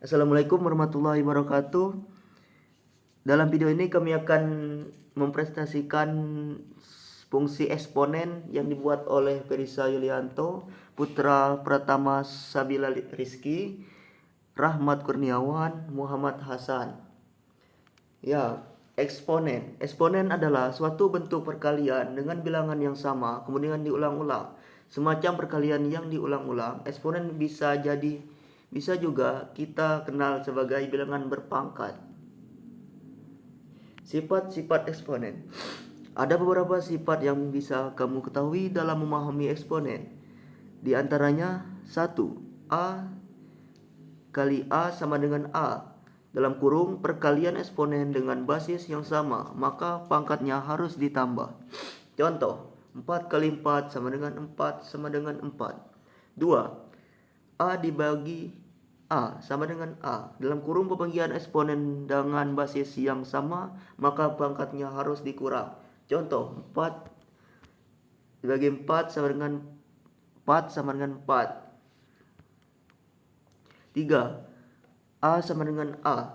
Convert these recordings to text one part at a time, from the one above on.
Assalamualaikum warahmatullahi wabarakatuh. Dalam video ini kami akan mempresentasikan fungsi eksponen yang dibuat oleh Perisa Yulianto, Putra Pratama Sabila Rizky, Rahmat Kurniawan, Muhammad Hasan. Ya, eksponen. Eksponen adalah suatu bentuk perkalian dengan bilangan yang sama kemudian diulang-ulang. Semacam perkalian yang diulang-ulang, eksponen bisa juga kita kenal sebagai bilangan berpangkat. Sifat-sifat eksponen. Ada beberapa sifat yang bisa kamu ketahui dalam memahami eksponen. Di antaranya 1. A kali A sama dengan A. Dalam kurung perkalian eksponen dengan basis yang sama, maka pangkatnya harus ditambah. Contoh, 4 kali 4 sama dengan 4 sama dengan 4. 2. A dibagi A sama dengan A. Dalam kurung pembagian eksponen dengan basis yang sama, maka pangkatnya harus dikurang. Contoh, 4 dibagi 4 sama dengan 4 sama dengan 4. 3. A sama dengan A.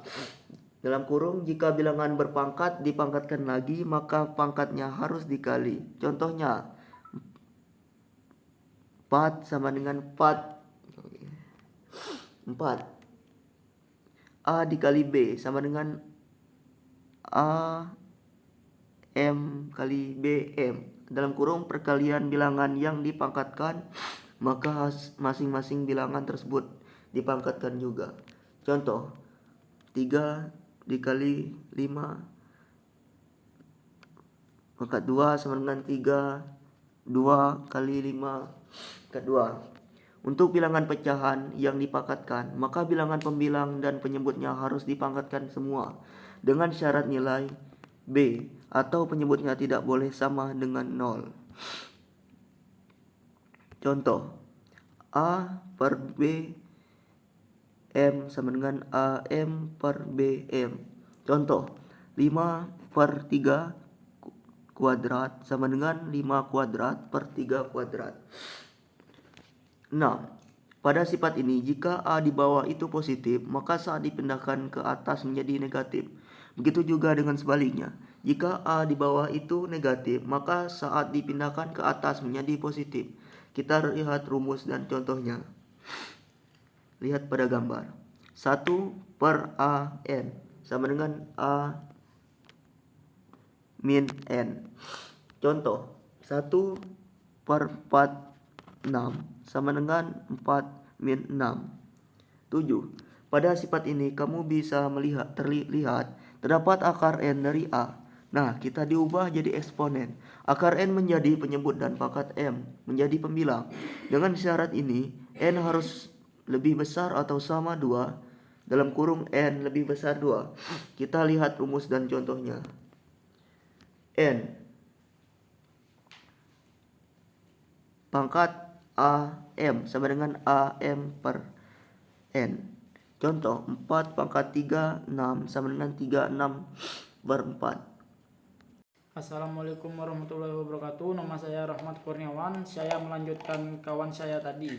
Dalam kurung, jika bilangan berpangkat dipangkatkan lagi, maka pangkatnya harus dikali. Contohnya, 4 sama dengan 4. 4. A dikali B sama dengan A M kali B M. Dalam kurung perkalian bilangan yang dipangkatkan, maka masing-masing bilangan tersebut dipangkatkan juga. Contoh, 3 dikali 5 pangkat 2 sama dengan 3. 2 kali 5 pangkat 2. Untuk bilangan pecahan yang dipangkatkan, maka bilangan pembilang dan penyebutnya harus dipangkatkan semua dengan syarat nilai B atau penyebutnya tidak boleh sama dengan 0. Contoh, A per B M sama dengan AM per BM. Contoh, 5 per 3 kuadrat sama dengan 5 kuadrat per 3 kuadrat. 6. Pada sifat ini, jika A di bawah itu positif, maka saat dipindahkan ke atas menjadi negatif. Begitu juga dengan sebaliknya. Jika A di bawah itu negatif, maka saat dipindahkan ke atas menjadi positif. Kita lihat rumus dan contohnya. Lihat pada gambar. 1 per A N sama dengan A min N. Contoh, 1 per 4 6 sama dengan 4 min 6. 7. Pada sifat ini kamu bisa terlihat terdapat akar N dari A. Nah, kita diubah jadi eksponen. Akar N menjadi penyebut dan pangkat M menjadi pembilang. Dengan syarat ini, N harus lebih besar atau sama 2. Dalam kurung N lebih besar 2. Kita lihat rumus dan contohnya. N pangkat AM sama dengan AM per N. Contoh, 4 pangkat 3, 6 sama dengan 36 per 4. Assalamualaikum warahmatullahi wabarakatuh. Nama saya Rahmat Kurniawan. Saya melanjutkan kawan saya tadi.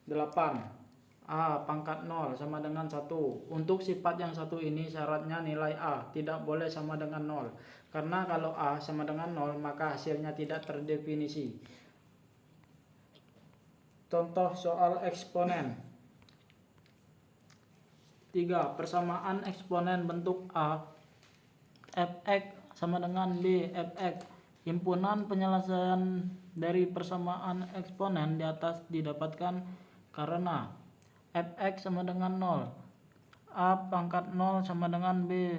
8. A pangkat 0 sama dengan 1. Untuk sifat yang satu ini syaratnya nilai A tidak boleh sama dengan 0. Karena kalau A sama dengan 0 maka hasilnya tidak terdefinisi. Contoh soal eksponen. 3. Persamaan eksponen bentuk A fx sama dengan B fx. Himpunan penyelesaian dari persamaan eksponen di atas didapatkan karena fx sama dengan 0. A pangkat 0 sama dengan B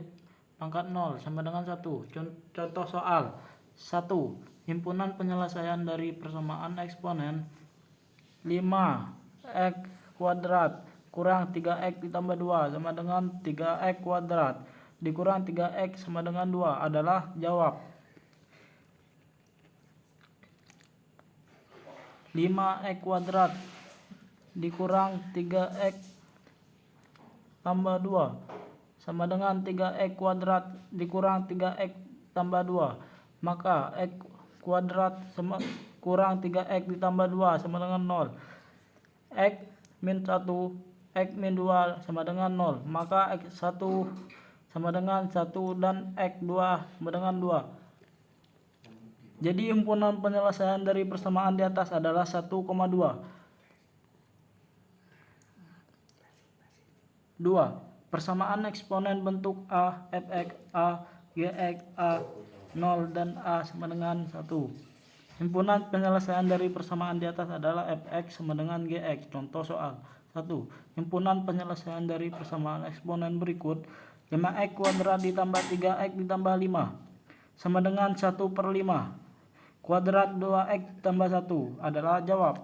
pangkat 0 sama dengan 1. Contoh soal 1. Himpunan penyelesaian dari persamaan eksponen 5 x kuadrat kurang 3x ditambah 2 sama dengan 3x kuadrat dikurang 3x sama dengan 2 adalah jawab. 5x kuadrat dikurang 3x tambah 2 sama dengan 3x kuadrat dikurang 3x tambah 2. Maka x kuadrat kurang 3x ditambah 2 sama dengan 0. X min 1 X min 2 sama dengan 0, maka X1 sama dengan 1 dan X2 sama dengan 2. Jadi himpunan penyelesaian dari persamaan di atas adalah 1,2. 2. Persamaan eksponen bentuk A, Fx, A, Gx, A, 0 dan A sama dengan 1. Himpunan penyelesaian dari persamaan di atas adalah Fx sama dengan Gx. Contoh soal 1. Himpunan penyelesaian dari persamaan eksponen berikut 5x kuadrat ditambah 3x ditambah 5 sama dengan 1/5 kuadrat 2x tambah 1 adalah jawab.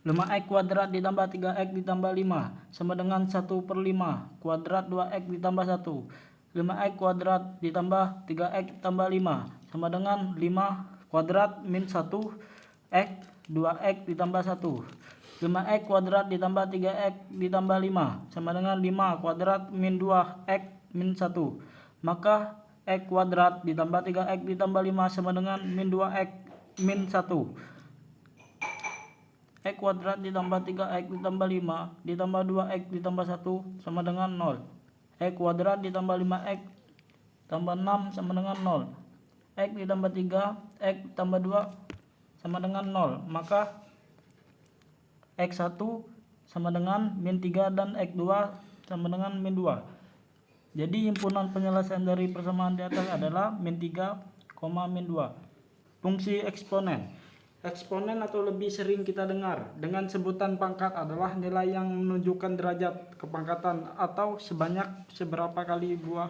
5x kuadrat ditambah 3x ditambah 5 sama dengan 1/5 kuadrat 2x ditambah 1. 5x kuadrat ditambah 3x tambah 5 sama dengan 5 kuadrat min 1x 2x ditambah 1. 5x kuadrat ditambah 3x ditambah 5 sama dengan 5 kuadrat min 2x min 1. Maka x kuadrat ditambah 3x ditambah 5 sama dengan min 2x min 1. X kuadrat ditambah 3x ditambah 5 ditambah 2x ditambah 1 sama dengan 0. X kuadrat ditambah 5x tambah 6 sama dengan 0. X ditambah 3 x tambah 2 sama dengan 0. Maka X1 sama dengan min 3 dan X2 sama dengan min 2. Jadi himpunan penyelesaian dari persamaan di atas adalah min 3, min 2. Fungsi eksponen. Eksponen atau lebih sering kita dengar dengan sebutan pangkat adalah nilai yang menunjukkan derajat kepangkatan atau sebanyak seberapa kali buah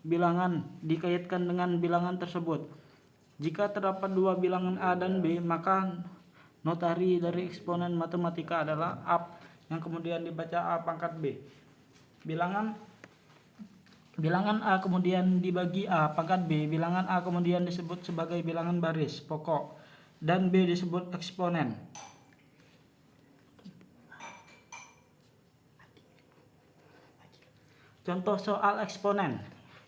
bilangan dikaitkan dengan bilangan tersebut. Jika terdapat dua bilangan A dan B, maka notari dari eksponen matematika adalah A yang kemudian dibaca A pangkat B. Bilangan A kemudian dibagi A pangkat B. Bilangan A kemudian disebut sebagai bilangan baris pokok dan B disebut eksponen. Contoh soal eksponen.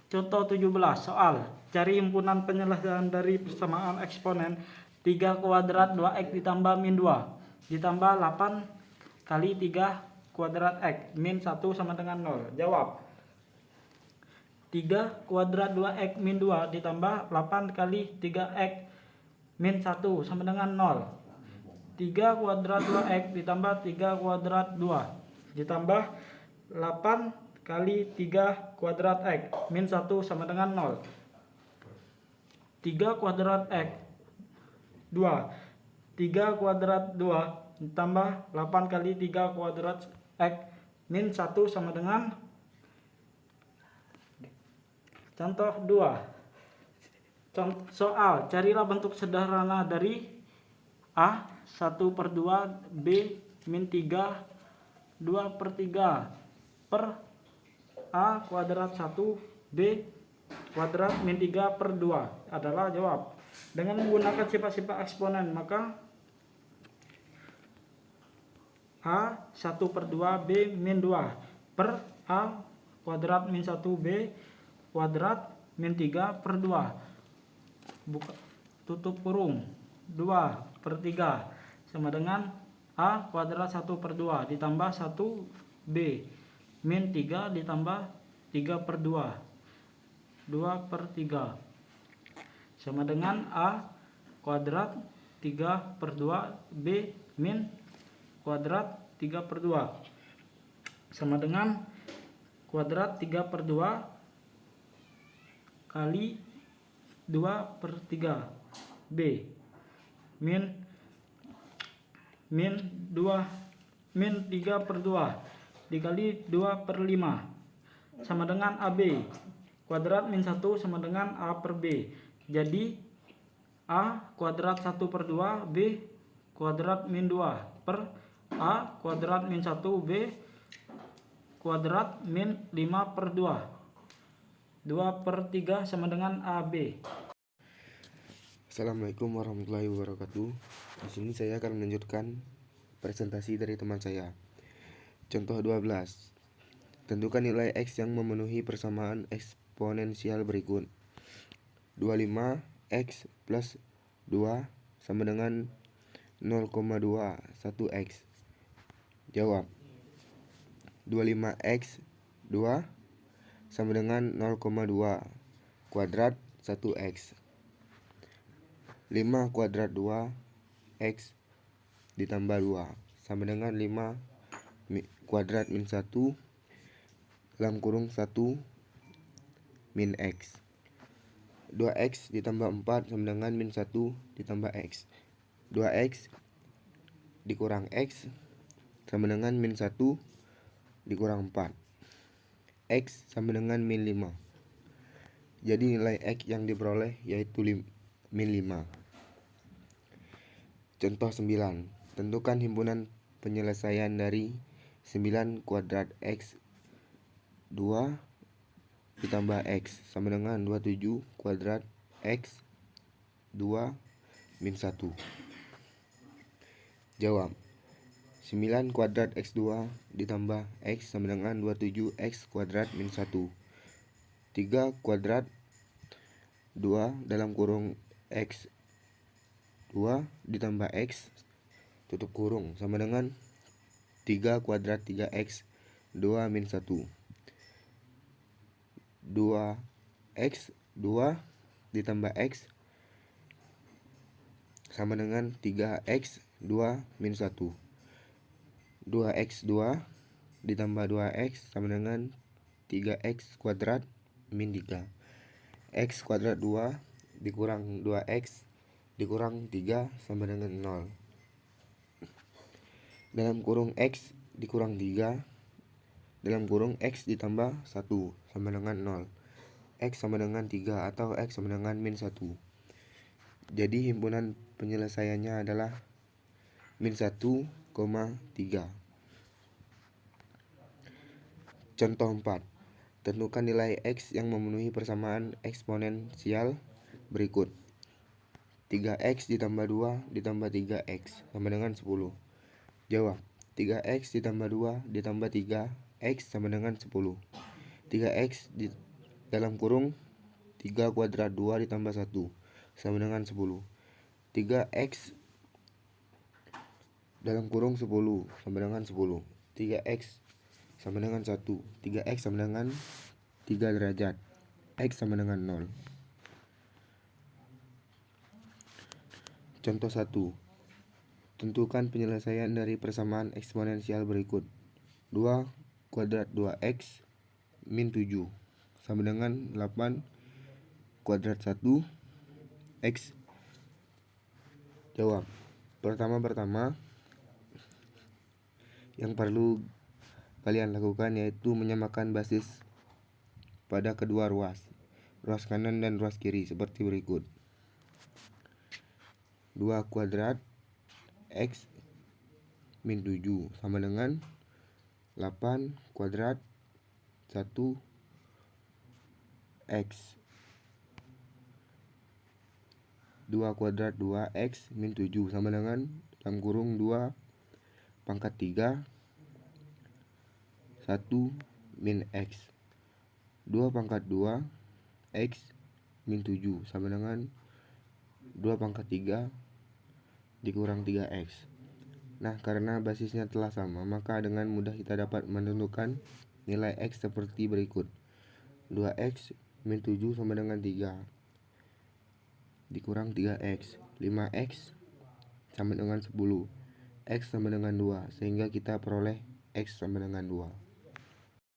Contoh 17 soal. Cari himpunan penyelesaian dari persamaan eksponen 3 kuadrat 2x ditambah min 2 ditambah 8 kali 3 kuadrat x min 1 sama dengan 0. Jawab. 3 kuadrat 2x min 2 ditambah 8 kali 3x min 1 sama dengan 0. 3 kuadrat 2x ditambah 3 kuadrat 2 ditambah 8 kali 3 kuadrat x min 1 sama dengan 0. 3 kuadrat x 2. 3 kuadrat 2 ditambah 8 kali 3 kuadrat x min 1 sama dengan. Contoh 2. Soal, carilah bentuk sederhana dari A 1/2 B min 3 2/3 per A kuadrat 1 B kuadrat min 3/2 adalah jawab. Dengan menggunakan sifat-sifat eksponen, maka A 1/2 B min 2 per A kuadrat min 1 B kuadrat min 3/2 buka tutup kurung 2/3 sama dengan A kuadrat 1/2 ditambah 1 B min 3 ditambah 3/2 2/3 sama dengan A kuadrat 3/2 B min kuadrat 3/2 sama dengan kuadrat 3/2 kali 2/3 B min 3/2 dikali 2/5 sama dengan AB kuadrat min 1 sama dengan A per B. Jadi A kuadrat 1/2 B kuadrat min 2 per A kuadrat min 1 B kuadrat min 5/2 2/3 sama dengan AB. Assalamualaikum warahmatullahi wabarakatuh. Di sini saya akan melanjutkan presentasi dari teman saya. Contoh 12. Tentukan nilai X yang memenuhi persamaan eksponensial berikut. 25X plus 2 sama dengan 0,21X. Jawab. 25x 2 sama dengan 0,2 kuadrat 1x. 5 kuadrat 2x ditambah 2 sama dengan 5 kuadrat min 1 dalam kurung 1 min x. 2x ditambah 4 sama dengan min 1 ditambah x. 2x dikurang x sama dengan min 1 dikurang 4. X sama dengan min 5. Jadi nilai X yang diperoleh yaitu min 5. Contoh 9. Tentukan himpunan penyelesaian dari 9 kuadrat X 2 ditambah X sama dengan 27 kuadrat X 2 min 1. Jawab. 9 kuadrat X2 ditambah X sama dengan 27X kuadrat min 1. 3 kuadrat 2 dalam kurung X2 ditambah X tutup kurung sama dengan 3 kuadrat 3X 2 min 1. 2X2 ditambah X sama dengan 3X2 min 1. 2x2 ditambah 2x sama dengan 3x kuadrat min 3. X kuadrat 2 dikurang 2x dikurang 3 sama dengan 0. Dalam kurung x dikurang 3 dalam kurung x ditambah 1 sama dengan 0. X sama dengan 3 atau x sama dengan min 1. Jadi himpunan penyelesaiannya adalah min 1,3. Contoh 4. Tentukan nilai X yang memenuhi persamaan eksponensial berikut. 3X ditambah 2 ditambah 3X sama dengan 10. Jawab. 3X ditambah 2 ditambah 3X sama dengan 10. 3X dalam kurung 3 kuadrat 2 ditambah 1 sama dengan 10. 3X dalam kurung 10 sama dengan 10. 3X sama dengan 1. 3x sama dengan 3 derajat. X sama dengan 0. Contoh 1. Tentukan penyelesaian dari persamaan eksponensial berikut. 2 kuadrat 2x min 7 sama dengan 8 kuadrat 1 x. Jawab. Pertama yang perlu kalian lakukan yaitu menyamakan basis pada kedua ruas kanan dan ruas kiri seperti berikut. 2 kuadrat X min 7 sama dengan 8 kuadrat 1 X. 2 kuadrat 2X min 7 sama dengan dalam kurung 2 pangkat 3 1 min X. 2 pangkat 2 X min 7 sama dengan 2 pangkat 3 dikurang 3X. Nah, karena basisnya telah sama, maka dengan mudah kita dapat menentukan nilai X seperti berikut. 2X min 7 sama dengan 3 dikurang 3X. 5X sama dengan 10. X sama dengan 2, sehingga kita peroleh X sama dengan 2.